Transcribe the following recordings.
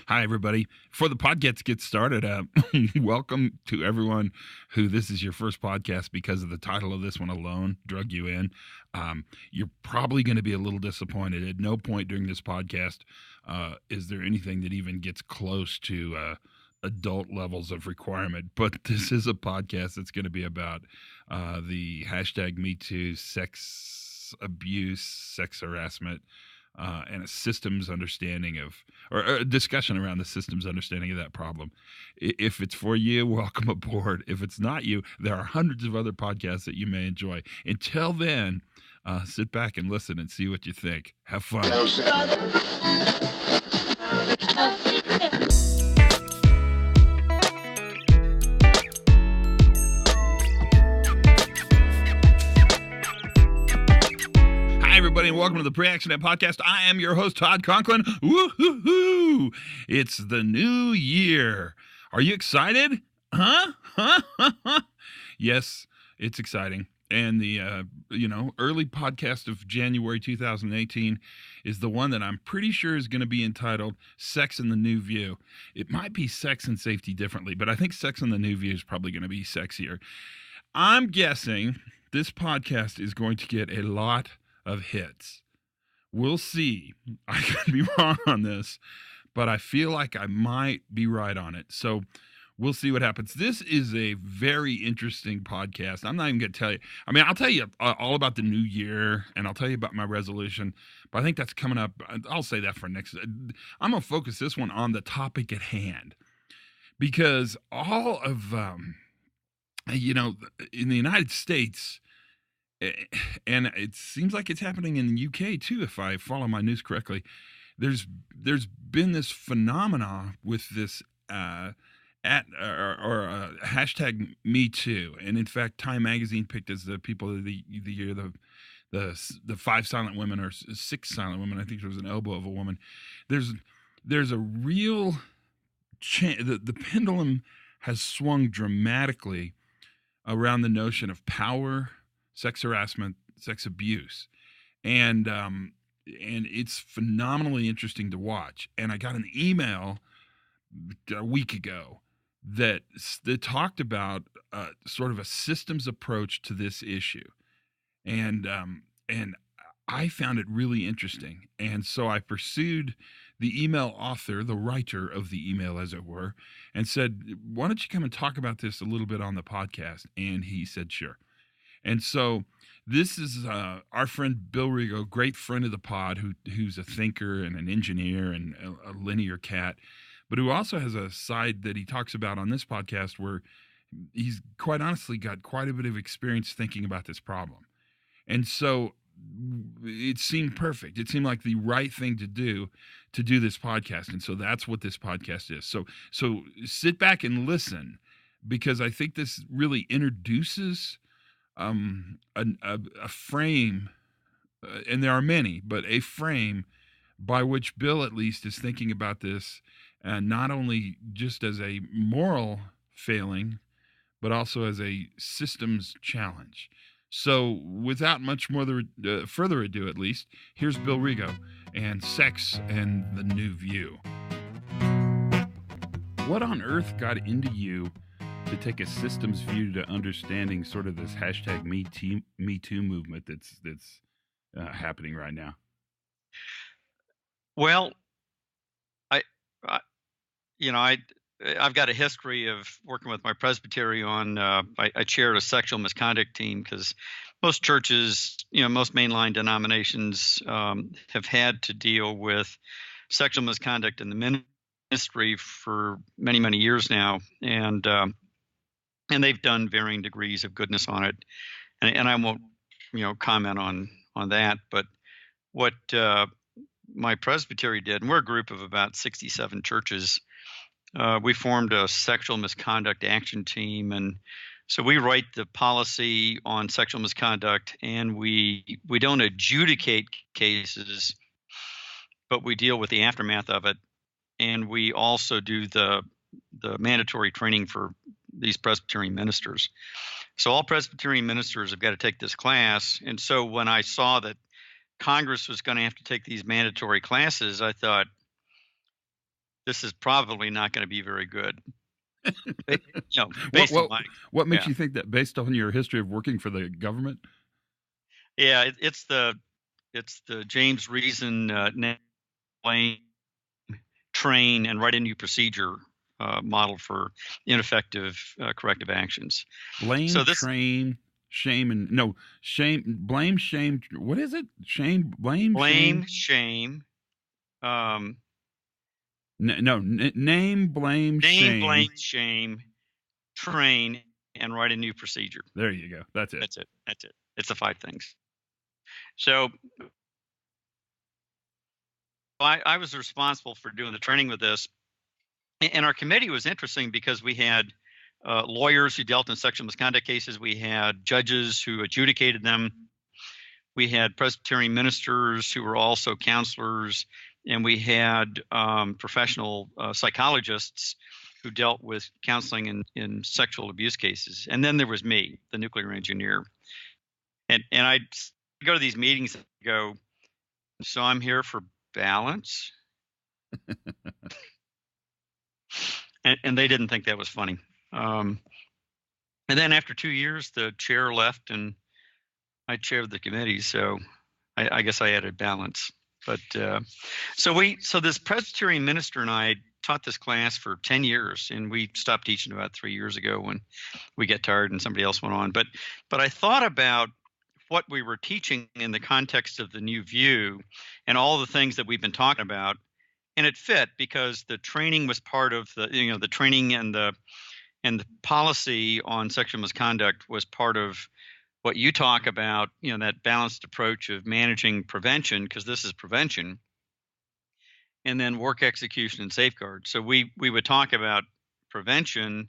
Hi, everybody. Before the podcast gets started, welcome to everyone who this is your first podcast because of the title of this one alone, drug you in. You're probably going to be a little disappointed. At no point during this podcast is there anything that even gets close to adult levels of requirement. But this is a podcast that's going to be about the hashtag MeToo, sex abuse, sex harassment, and a systems understanding of, or a discussion around the systems understanding of that problem. If it's for you, welcome aboard. If it's not you, there are hundreds of other podcasts that you may enjoy. Until then, sit back and listen and see what you think. Have fun. Everybody, and welcome to the Pre-Accident Podcast. I am your host, Todd Conklin. Woo-hoo-hoo! It's the new year. Are you excited? Huh? Yes, it's exciting. And the early podcast of January 2018 is the one that I'm pretty sure is going to be entitled Sex in the New View. It might be Sex and Safety differently, but I think Sex in the New View is probably going to be sexier. I'm guessing this podcast is going to get a lot of hits. We'll see. I could be wrong on this, but I feel like I might be right on it. So we'll see what happens. This is a very interesting podcast. I'm not even going to tell you. I mean, I'll tell you all about the new year, and I'll tell you about my resolution, but I think that's coming up. I'll say that for next. I'm going to focus this one on the topic at hand, because all of, in the United States, and it seems like it's happening in the UK too, if I follow my news correctly. There's been this phenomena with this hashtag Me Too, and in fact, Time Magazine picked as the people of the year the 5 silent women, or 6 silent women. I think there was an elbow of a woman. There's a real the pendulum has swung dramatically around the notion of power, sex harassment, sex abuse, and it's phenomenally interesting to watch. And I got an email a week ago that talked about sort of a systems approach to this issue, and I found it really interesting. And so I pursued the email author, the writer of the email, as it were, and said, "Why don't you come and talk about this a little bit on the podcast?" And he said, "Sure." And so this is our friend Bill Rigo, great friend of the pod, who's a thinker and an engineer and a linear cat, but who also has a side that he talks about on this podcast where he's quite honestly got quite a bit of experience thinking about this problem. And so it seemed perfect. It seemed like the right thing to do this podcast. And so that's what this podcast is. So sit back and listen, because I think this really introduces a frame, and there are many, but a frame by which Bill at least is thinking about this, not only just as a moral failing, but also as a systems challenge. So without much more further ado, at least, here's Bill Rigo and Sex and the New View. What on earth got into you to take a systems view to understanding sort of this hashtag Me Too movement that's happening right now? Well, I've got a history of working with my presbytery on. I chaired a sexual misconduct team, because most churches, most mainline denominations have had to deal with sexual misconduct in the ministry for many, many years now, and they've done varying degrees of goodness on it, and I won't, comment on that. But what my presbytery did, and we're a group of about 67 churches, we formed a sexual misconduct action team, and so we write the policy on sexual misconduct, and we don't adjudicate cases, but we deal with the aftermath of it, and we also do the mandatory training for these Presbyterian ministers. So all Presbyterian ministers have got to take this class. And so when I saw that Congress was going to have to take these mandatory classes, I thought, this is probably not going to be very good. You know, what based on what my what makes yeah you think that, based on your history of working for the government? yeah it's the James Reason blame, train, and write a new procedure model for ineffective corrective actions. Blame, So this train, shame, and no shame, blame, shame. What is it? Shame, blame, blame, shame. shame, um, No, name, blame, name, shame. blame, shame, train, and write a new procedure. There you go. That's it. That's it. That's it. It's the 5 things. So I was responsible for doing the training with this, and our committee was interesting because we had lawyers who dealt in sexual misconduct cases. We had judges who adjudicated them. We had Presbyterian ministers who were also counselors, and we had professional psychologists who dealt with counseling in sexual abuse cases. And then there was me, the nuclear engineer. And I'd go to these meetings and go, so I'm here for balance. And they didn't think that was funny. And then after 2 years, the chair left and I chaired the committee. So I guess I added balance. But so this Presbyterian minister and I taught this class for 10 years, and we stopped teaching about 3 years ago when we got tired and somebody else went on. But I thought about what we were teaching in the context of the new view and all the things that we've been talking about, and it fit because the training was part of the training and the policy on sexual misconduct was part of what you talk about, that balanced approach of managing prevention, because this is prevention, and then work execution and safeguard. So we would talk about prevention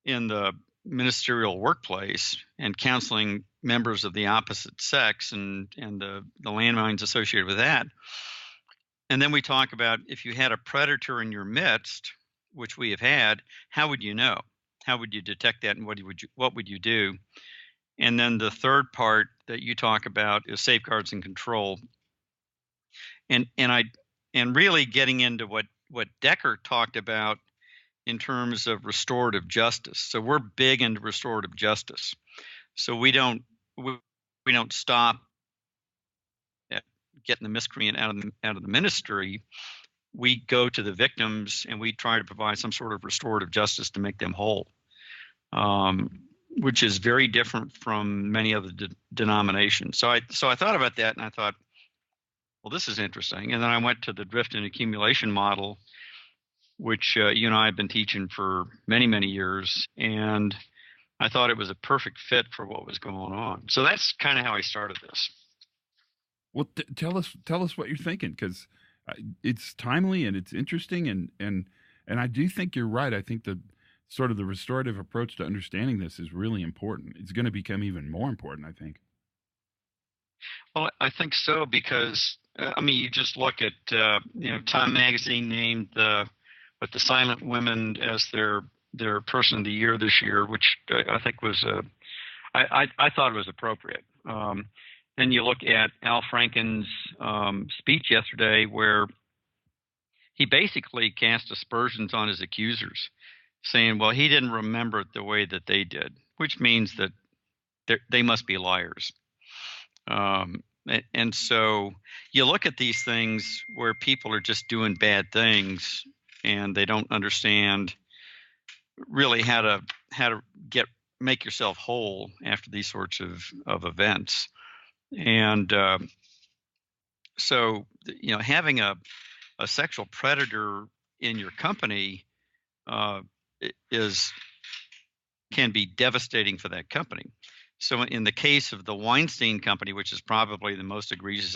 in the ministerial workplace and counseling members of the opposite sex and the landmines associated with that. And then we talk about if you had a predator in your midst, which we have had, how would you know? How would you detect that, and what would you do? And then the third part that you talk about is safeguards and control. And really getting into what Decker talked about in terms of restorative justice. So we're big into restorative justice. So we don't stop at getting the miscreant out of the ministry. We go to the victims and we try to provide some sort of restorative justice to make them whole, which is very different from many other denominations. So I thought about that, and I thought, well, this is interesting. And then I went to the drift and accumulation model, which you and I have been teaching for many, many years, and I thought it was a perfect fit for what was going on. So that's kind of how I started this. Well, tell us what you're thinking, because it's timely and it's interesting, and I do think you're right. I think the sort of the restorative approach to understanding this is really important. It's going to become even more important, I think. Well, I think so, because you just look at Time Magazine named the silent women as their person of the year this year, which I think was I thought it was appropriate. Then you look at Al Franken's speech yesterday, where he basically cast aspersions on his accusers, saying, well, he didn't remember it the way that they did, which means that they must be liars. And so you look at these things where people are just doing bad things and they don't understand really how to make yourself whole after these sorts of events. And so having a sexual predator in your company can be devastating for that company. So in the case of the Weinstein Company, which is probably the most egregious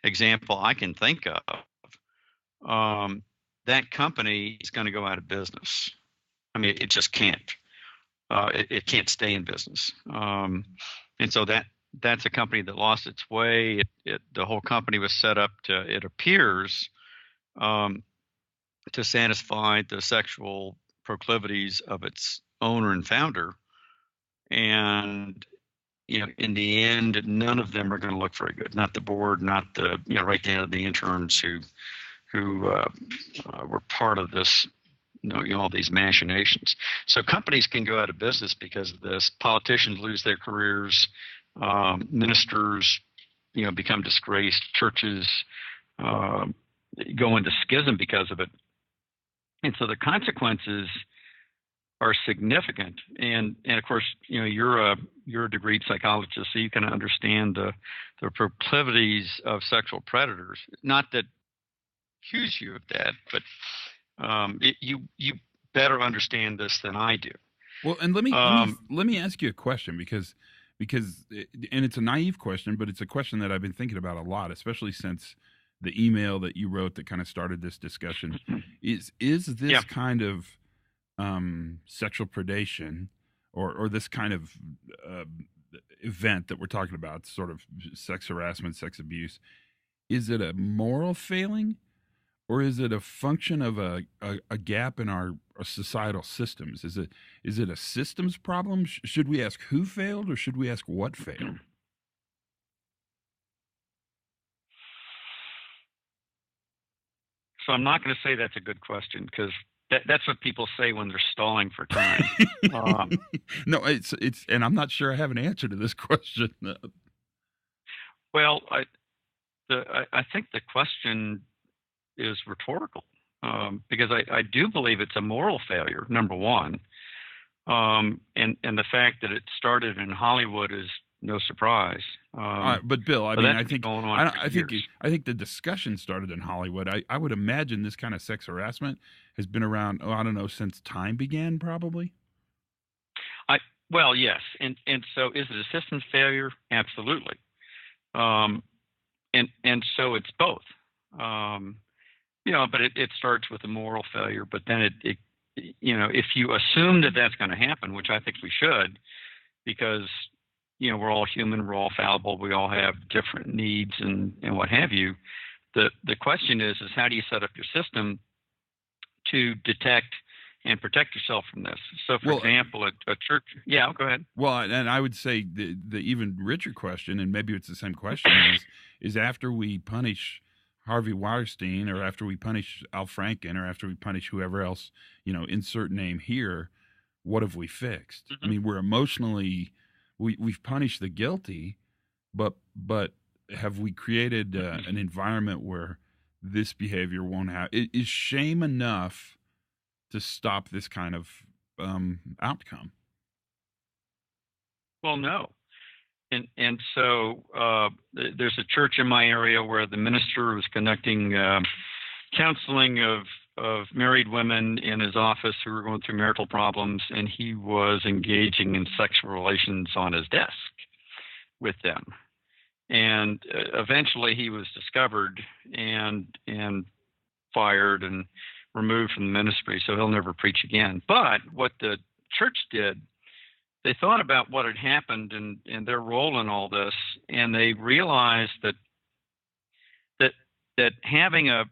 example I can think of, that company is going to go out of business. It just can't. It can't stay in business. And so that's a company that lost its way. The whole company was set up to, it appears, to satisfy the sexual proclivities of its owner and founder. And in the end, none of them are going to look very good. Not the board, not the right down to the interns who who were part of this, all these machinations. So companies can go out of business because of this. Politicians lose their careers. Ministers, become disgraced. Churches go into schism because of it. And so the consequences are significant. And of course, you're a degreed psychologist, so you can understand the proclivities of sexual predators. Not that accuse you of that, but you better understand this than I do. Well, and let me ask you a question because and it's a naive question, but it's a question that I've been thinking about a lot, especially since the email that you wrote that kind of started this discussion. Is this kind of sexual predation or this kind of event that we're talking about, sort of sex harassment, sex abuse, is it a moral failing? Or is it a function of a gap in our societal systems? Is it a systems problem? Should we ask who failed, or should we ask what failed? So I'm not going to say that's a good question, because that's what people say when they're stalling for time. No, it's and I'm not sure I have an answer to this question. Well, I think the question is rhetorical, because I do believe it's a moral failure, number one, and the fact that it started in Hollywood is no surprise. But Bill, I mean, I think the discussion started in Hollywood. I would imagine this kind of sex harassment has been around, I don't know, since time began, probably. Well, yes, and so is it a systems failure? Absolutely, and so it's both. But it starts with a moral failure. But then it if you assume that that's going to happen, which I think we should, because we're all human, we're all fallible, we all have different needs and what have you. The question is how do you set up your system to detect and protect yourself from this? So, for example, a church. Yeah, go ahead. Well, and I would say the even richer question, and maybe it's the same question, is after we punish Harvey Weinstein, or after we punish Al Franken, or after we punish whoever else, insert name here, what have we fixed? Mm-hmm. I mean, we're emotionally, we've punished the guilty, but have we created an environment where this behavior won't happen? Is shame enough to stop this kind of outcome? Well, no. And so there's a church in my area where the minister was conducting counseling of married women in his office who were going through marital problems, and he was engaging in sexual relations on his desk with them. And eventually he was discovered and fired and removed from the ministry, so he'll never preach again. But what the church did, they thought about what had happened and their role in all this, and they realized that having a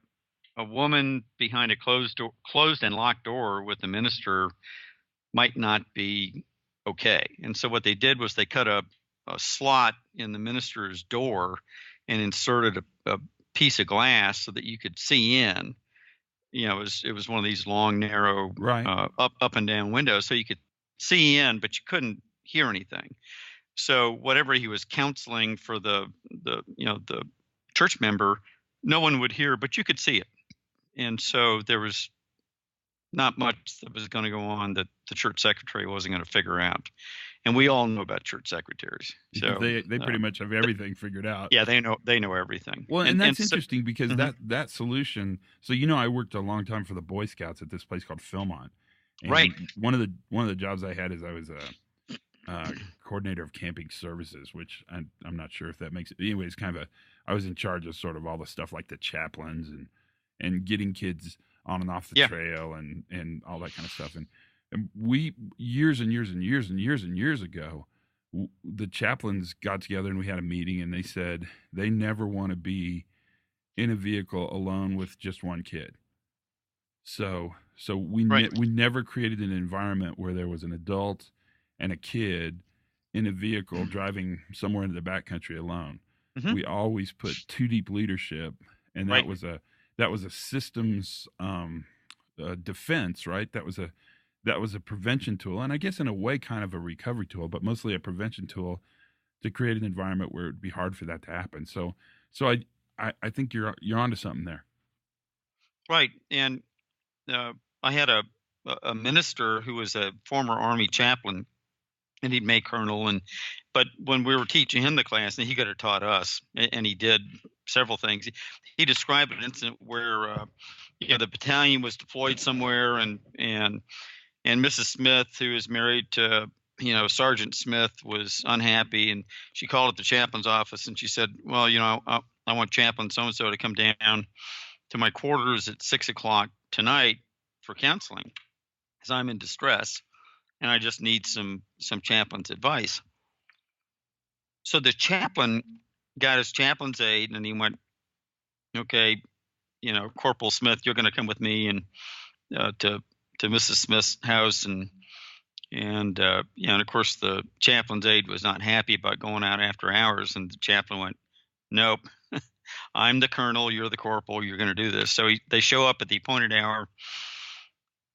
woman behind a closed and locked door with the minister might not be okay. And so what they did was they cut a slot in the minister's door and inserted a piece of glass so that you could see in. It was one of these long, narrow, up and down windows, so you could see in, but you couldn't hear anything. So whatever he was counseling for the church member, no one would hear, but you could see it. And so there was not much that was going to go on that the church secretary wasn't going to figure out. And we all know about church secretaries. So they pretty much have everything figured out. Yeah, they know everything. Well, and that's interesting because mm-hmm. that solution. So I worked a long time for the Boy Scouts at this place called Philmont. And right. One of the jobs I had is I was a coordinator of camping services, which I'm not sure if that makes it. Anyways, I was in charge of sort of all the stuff like the chaplains and getting kids on and off the trail and all that kind of stuff. And we years ago, the chaplains got together and we had a meeting, and they said they never want to be in a vehicle alone with just one kid. So we never created an environment where there was an adult and a kid in a vehicle driving somewhere into the backcountry alone. Mm-hmm. We always put two deep leadership, and that was that was a systems defense, right? That was a prevention tool, and I guess in a way kind of a recovery tool, but mostly a prevention tool to create an environment where it'd be hard for that to happen. So I think you're onto something there. Right. And I had a minister who was a former Army chaplain, and he'd made colonel. But when we were teaching him the class, and he could have taught us, and he did several things. He described an incident where the battalion was deployed somewhere, and Mrs. Smith, who is married to Sergeant Smith, was unhappy, and she called at the chaplain's office, and she said, "Well, I want Chaplain so and so to come down to my quarters at 6 o'clock tonight for counseling, because I'm in distress, and I just need some chaplain's advice." So the chaplain got his chaplain's aide, and he went, "Okay, Corporal Smith, you're going to come with me and to Mrs. Smith's house." And of course the chaplain's aide was not happy about going out after hours, and the chaplain went, "Nope, I'm the colonel, you're the corporal, you're going to do this." So they show up at the appointed hour.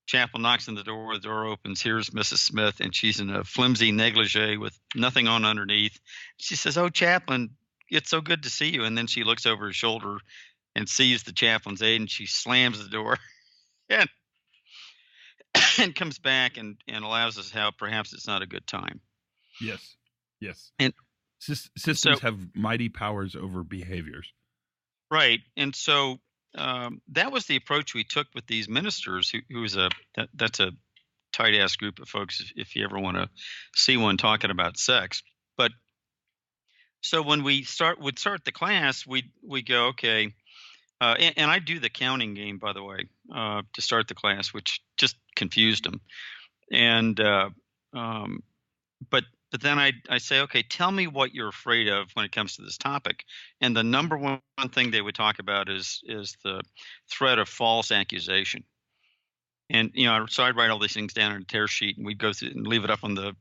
Chaplain knocks on the door opens, here's Mrs. Smith, and she's in a flimsy negligee with nothing on underneath. She says, "Oh, Chaplain, it's so good to see you." And then she looks over her shoulder and sees the chaplain's aide, and she slams the door and, and comes back and allows us how perhaps it's not a good time. Yes. Yes. And systems have mighty powers over behaviors. Right. And so that was the approach we took with these ministers, that's a tight ass group of folks if you ever want to see one talking about sex. But so when we would start the class, we go, okay, and I do the counting game, by the way, to start the class, which just confused them. And but then I say, okay, tell me what you're afraid of when it comes to this topic. And the number one thing they would talk about is the threat of false accusation. And so I'd write all these things down on a tear sheet, and we'd go through and leave it up on the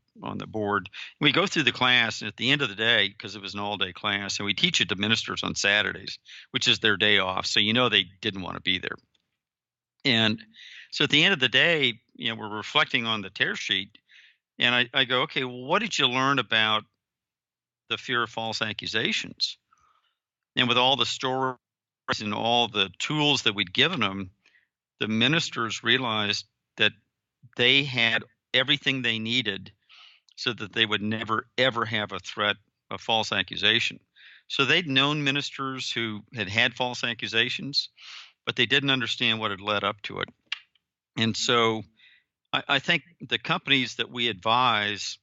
board. We go through the class, and at the end of the day, because it was an all-day class, and we teach it to ministers on Saturdays, which is their day off, so they didn't want to be there. And so at the end of the day, we're reflecting on the tear sheet, and I go, okay, well, what did you learn about the fear of false accusations? And with all the stories and all the tools that we'd given them, the ministers realized that they had everything they needed so that they would never, ever have a threat of false accusation. So they'd known ministers who had false accusations, but they didn't understand what had led up to it. And so I think the companies that we advise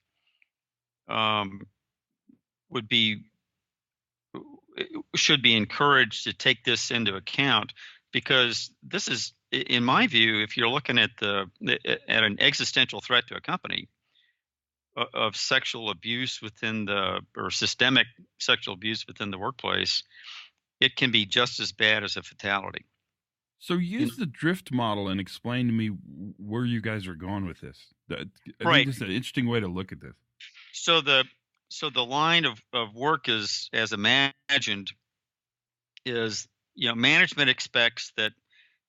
should be encouraged to take this into account, because this is, in my view, if you're looking at an existential threat to a company of sexual abuse or systemic sexual abuse within the workplace, it can be just as bad as a fatality. So use the drift model and explain to me where you guys are going with this. I think this is an interesting way to look at this. So the line of work is, as imagined, is management expects that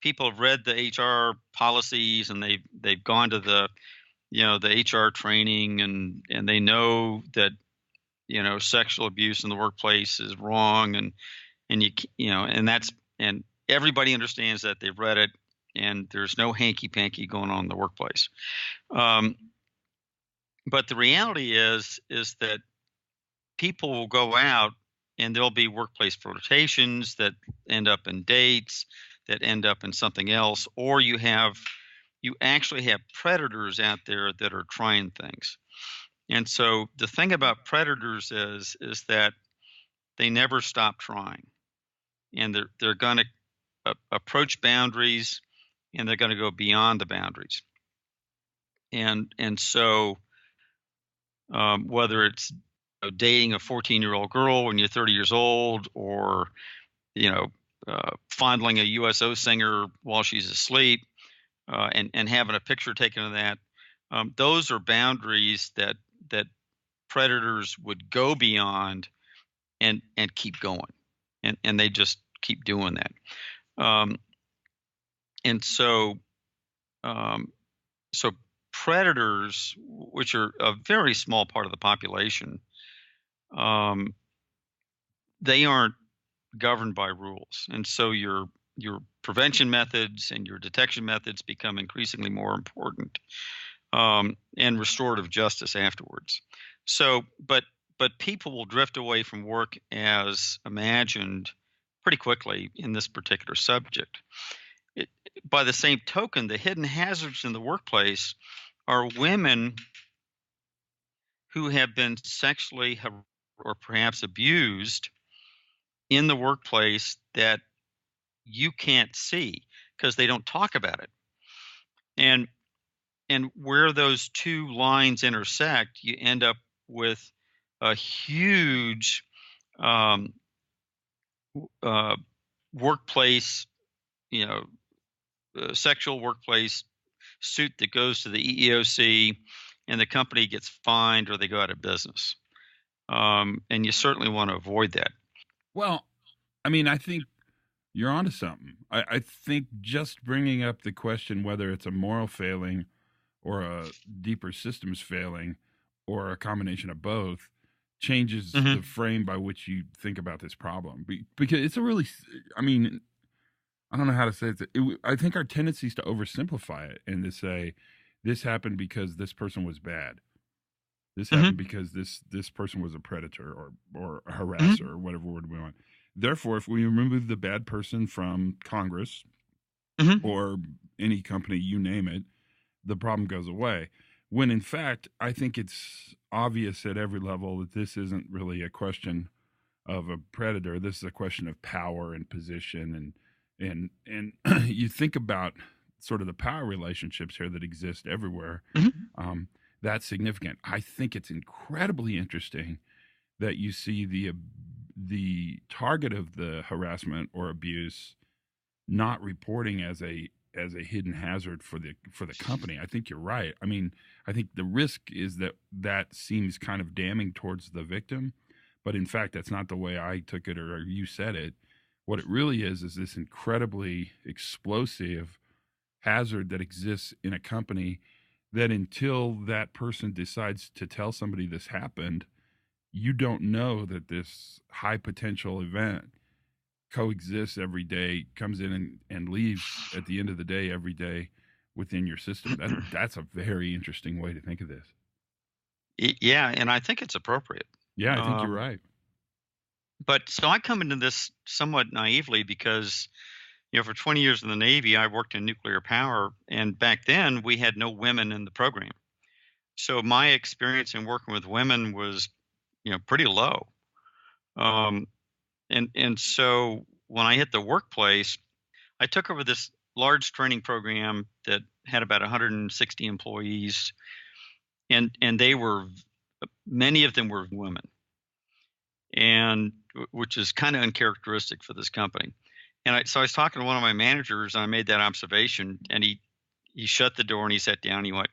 people have read the HR policies, and they've gone to the HR training, and they know that sexual abuse in the workplace is wrong, and everybody understands that, they've read it, and there's no hanky panky going on in the workplace. But the reality is that people will go out, and there'll be workplace flirtations that end up in dates, that end up in something else, or you actually have predators out there that are trying things. And so the thing about predators is that they never stop trying, and they're going to approach boundaries, and they're going to go beyond the boundaries. And so whether it's dating a 14-year-old girl when you're 30 years old, or fondling a USO singer while she's asleep, and having a picture taken of that, those are boundaries that predators would go beyond and keep going, and they just keep doing that. Um, and um, so predators, which are a very small part of the population, um, they aren't governed by rules, and so your prevention methods and your detection methods become increasingly more important, and restorative justice afterwards. So, but people will drift away from work as imagined pretty quickly in this particular subject. It, by the same token, the hidden hazards in the workplace are women who have been sexually or perhaps abused in the workplace that you can't see because they don't talk about it. And where those two lines intersect, you end up with a huge um, uh, workplace, you know, sexual workplace suit that goes to the EEOC, and the company gets fined or they go out of business. And you certainly want to avoid that. Well, I mean, I think you're onto something. I think just bringing up the question whether it's a moral failing or a deeper systems failing or a combination of both changes Mm-hmm. the frame by which you think about this problem. Because it's a really, I mean, I don't know how to say it. I think our tendency is to oversimplify it and to say this happened because this person was bad. This happened Mm-hmm. because this person was a predator or a harasser Mm-hmm. or whatever word we want. Therefore, if we remove the bad person from Congress Mm-hmm. or any company, you name it, the problem goes away. When in fact, I think it's obvious at every level that this isn't really a question of a predator. This is a question of power and position and you think about sort of the power relationships here that exist everywhere. Mm-hmm. Um, that's significant. I think it's incredibly interesting that you see the target of the harassment or abuse not reporting as a hidden hazard for the company. I think you're right. I mean, I think the risk is that that seems kind of damning towards the victim, but in fact, that's not the way I took it or you said it. What it really is this incredibly explosive hazard that exists in a company that until that person decides to tell somebody this happened, you don't know that this high potential event coexists every day, comes in and leaves at the end of the day every day within your system. That's a very interesting way to think of this. Yeah, and I think it's appropriate. Yeah, I think you're Um, right. but so I come into this somewhat naively because, for 20 years in the Navy, I worked in nuclear power, and back then we had no women in the program. So my experience in working with women was, pretty low. Um, and so when I hit the workplace, I took over this large training program that had about 160 employees, and they were many of them were women, and which is kind of uncharacteristic for this company. So I was talking to one of my managers, and I made that observation, and he shut the door and he sat down. And he went,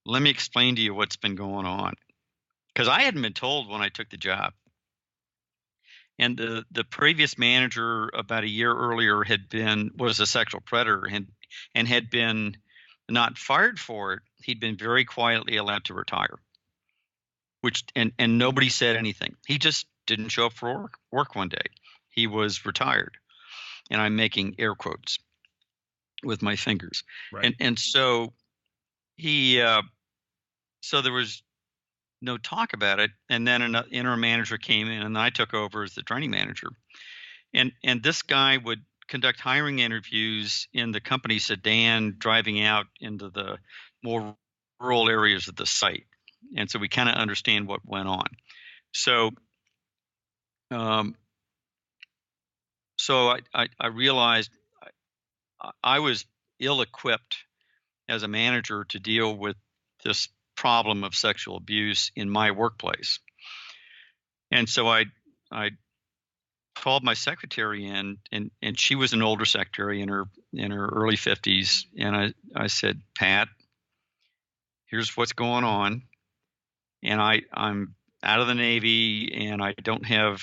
"Let me explain to you what's been going on," because I hadn't been told when I took the job. And the previous manager about a year earlier was a sexual predator and had been not fired for it. He'd been very quietly allowed to retire, which and nobody said anything. He just didn't show up for work one day. He was retired, and I'm making air quotes with my fingers. Right. And so he so there was no talk about it. And then an interim manager came in, and I took over as the training manager. And this guy would conduct hiring interviews in the company sedan, driving out into the more rural areas of the site. And so we kind of understand what went on. So, um, so I realized I was ill-equipped as a manager to deal with this problem of sexual abuse in my workplace. And so I called my secretary in, and she was an older secretary in her early 50s, and I said, "Pat, here's what's going on, and I'm out of the Navy, and I don't have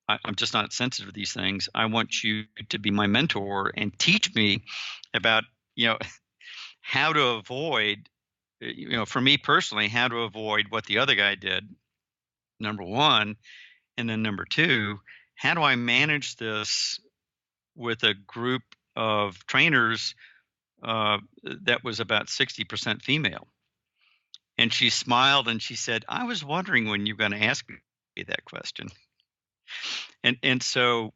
I'm just not sensitive to these things. I want you to be my mentor and teach me about, you know, how to avoid, for me personally, how to avoid what the other guy did, number one. And then number two, how do I manage this with a group of trainers that was about 60% female? And she smiled and she said, I was wondering when you're going to ask me that question. And so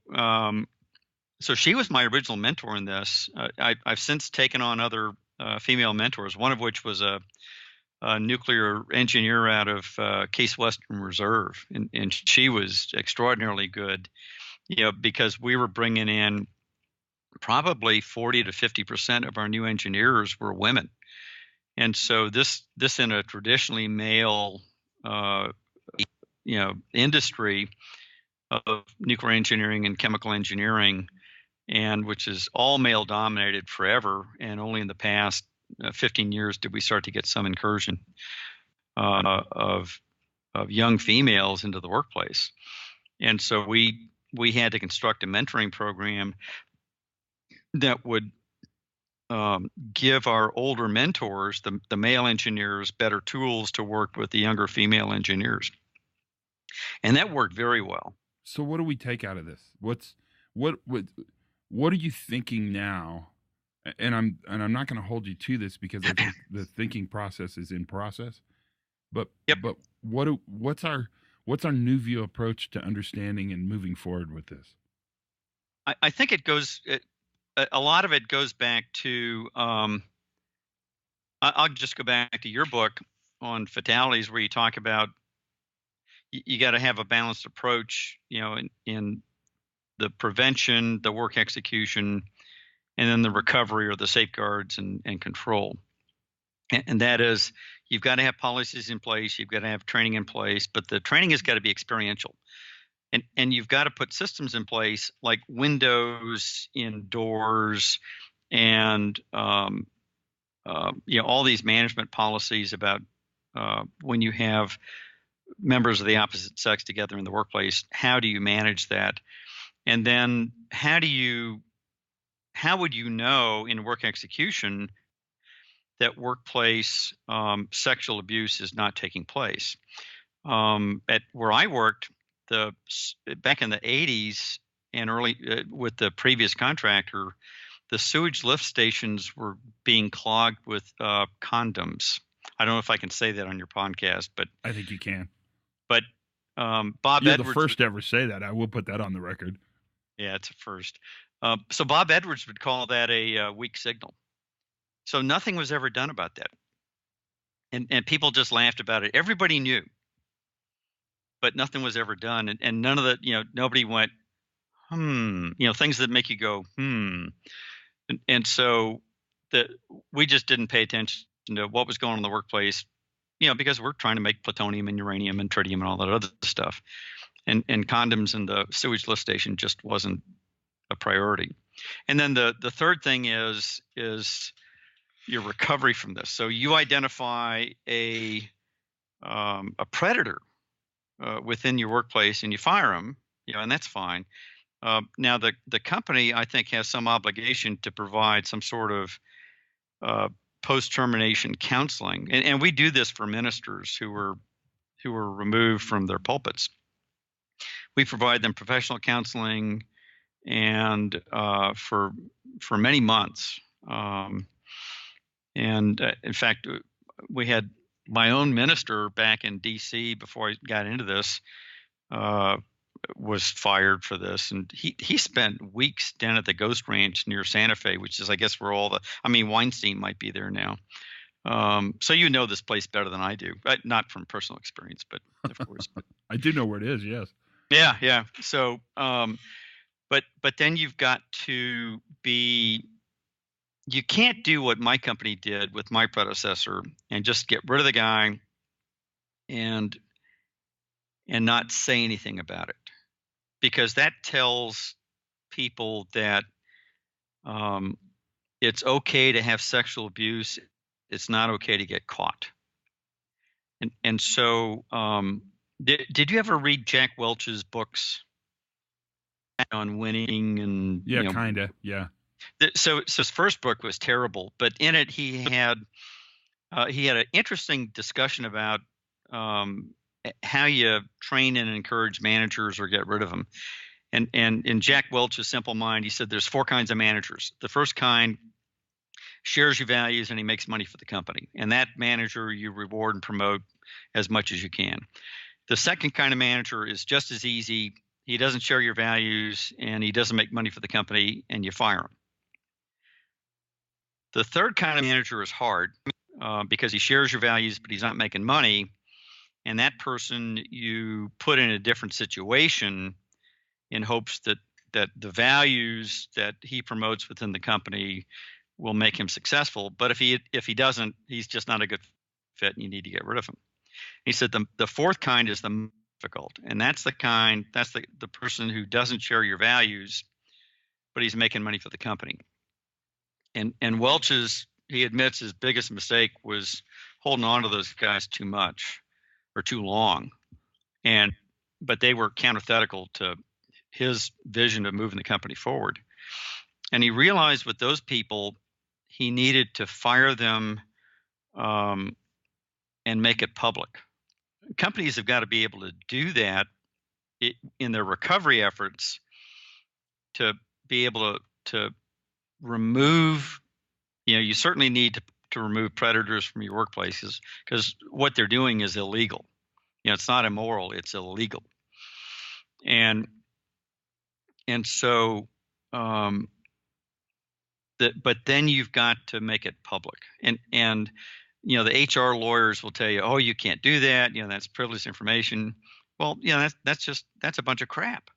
she was my original mentor in this. I've since taken on other female mentors, one of which was a nuclear engineer out of Case Western Reserve, and she was extraordinarily good, because we were bringing in probably 40 to 50% of our new engineers were women. And so this in a traditionally male, industry of nuclear engineering and chemical engineering, and which is all male dominated forever. And only in the past 15 years did we start to get some incursion of young females into the workplace. And so we had to construct a mentoring program that would give our older mentors, the male engineers, better tools to work with the younger female engineers. And that worked very well. So what do we take out of this? What are you thinking now? And I'm not going to hold you to this because I think the thinking process is in process. But Yep. but what's our new view approach to understanding and moving forward with this? I think a lot of it goes back to I'll just go back to your book on fatalities, where you talk about you got to have a balanced approach, in the prevention, the work execution, and then the recovery or the safeguards and control. And that is, you've got to have policies in place, you've got to have training in place, but the training has got to be experiential. And you've got to put systems in place like windows in doors and all these management policies about when you have members of the opposite sex together in the workplace, how do you manage that? And then how would you know in work execution that workplace sexual abuse is not taking place? At where I worked, back in the 80s and early with the previous contractor, the sewage lift stations were being clogged with condoms. I don't know if I can say that on your podcast, but I think you can. But Bob You're Edwards, the first to ever say that. I will put that on the record. Yeah, it's a first. So Bob Edwards would call that a weak signal. So nothing was ever done about that, and people just laughed about it. Everybody knew, but nothing was ever done, and none of the nobody went things that make you go and so we just didn't pay attention to what was going on in the workplace, because we're trying to make plutonium and uranium and tritium and all that other stuff. And condoms in the sewage lift station just wasn't a priority. And then the third thing is your recovery from this. So you identify a predator within your workplace and you fire them, and that's fine. Now the company, I think, has some obligation to provide some sort of post-termination counseling, and we do this for ministers who were removed from their pulpits. We provide them professional counseling, and for many months. In fact, we had my own minister back in D.C. before I got into this was fired for this, and he spent weeks down at the Ghost Ranch near Santa Fe, which is, I guess, where Weinstein might be there now. So this place better than I do, not from personal experience, but of course. But, I do know where it is. Yes. Yeah. So, but then you've got to be. You can't do what my company did with my predecessor and just get rid of the guy and not say anything about it, because that tells people that it's okay to have sexual abuse. It's not okay to get caught. And so, did you ever read Jack Welch's books? on winning and Yeah, kinda. Yeah. So his first book was terrible, but in it he had an interesting discussion about how you train and encourage managers or get rid of them. And in Jack Welch's Simple Mind, he said there's 4 kinds of managers. The first kind shares your values and he makes money for the company, and that manager you reward and promote as much as you can. The second kind of manager is just as easy. He doesn't share your values and he doesn't make money for the company, and you fire him. The third kind of manager is hard because he shares your values, but he's not making money. And that person you put in a different situation in hopes that the values that he promotes within the company will make him successful. But if he doesn't, he's just not a good fit, and you need to get rid of him. He said the fourth kind is the most difficult, and that's the person who doesn't share your values, but he's making money for the company. And Welch's, he admits his biggest mistake was holding on to those guys too much or too long, but they were antithetical to his vision of moving the company forward. And he realized with those people, he needed to fire them and make it public. Companies have got to be able to do that in their recovery efforts, to be able to remove, you certainly need to remove predators from your workplaces, because what they're doing is illegal. It's not immoral, it's illegal. And so, but then you've got to make it public. And the HR lawyers will tell you, oh, you can't do that. That's privileged information. Well, that's a bunch of crap.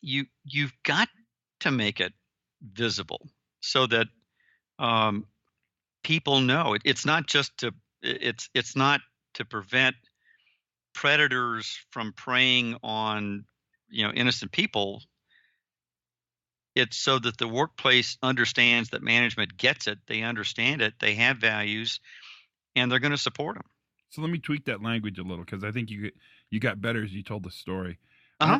You've got to make it visible so that people know. It's not just it's not to prevent predators from preying on innocent people. It's so that the workplace understands that management gets it, they understand it, they have values, and they're going to support them. So let me tweak that language a little, because I think you got better as you told the story. Uh-huh. I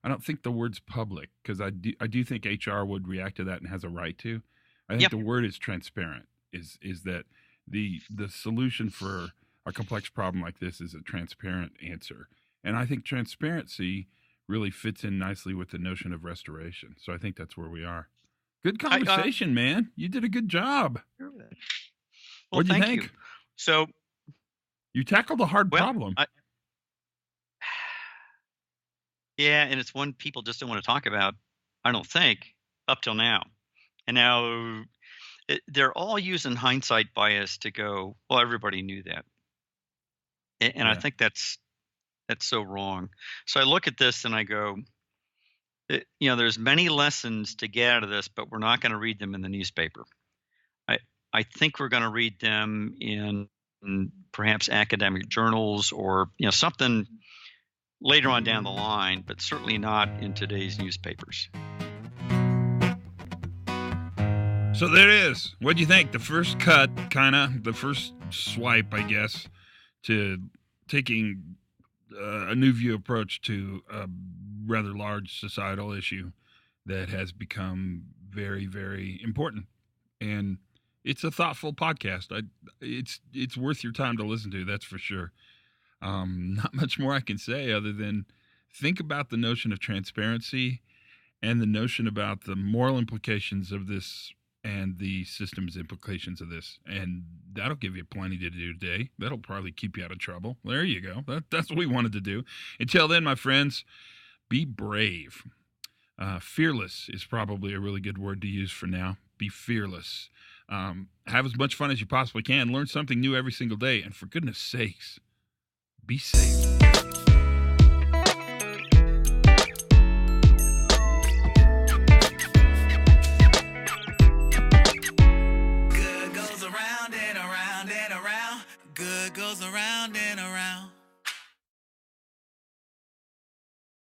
don't think the word's public, because I do think HR would react to that and has a right to. I think the word is transparent. Is that the solution for a complex problem like this is a transparent answer, and I think transparency really fits in nicely with the notion of restoration. So I think that's where we are. Good conversation, man. You did a good job. Well, what do you think? You. So you tackled a hard problem. Yeah, and it's one people just don't want to talk about, I don't think, up till now. And now they're all using hindsight bias to go, well, everybody knew that. And I think that's so wrong. So I look at this and I go, there's many lessons to get out of this, but we're not going to read them in the newspaper. I think we're going to read them in perhaps academic journals or something later on down the line, but certainly not in today's newspapers. So there it is. What do you think? The first cut, the first swipe, I guess, to taking a new view approach to a rather large societal issue that has become very, very important. And it's a thoughtful podcast. It's worth your time to listen to, that's for sure. Not much more I can say other than think about the notion of transparency and the notion about the moral implications of this and the systems implications of this. And that'll give you plenty to do today. That'll probably keep you out of trouble. There you go. That's what we wanted to do. Until then, my friends, be brave. Fearless is probably a really good word to use for now. Be fearless. Have as much fun as you possibly can. Learn something new every single day. And for goodness sakes, be safe.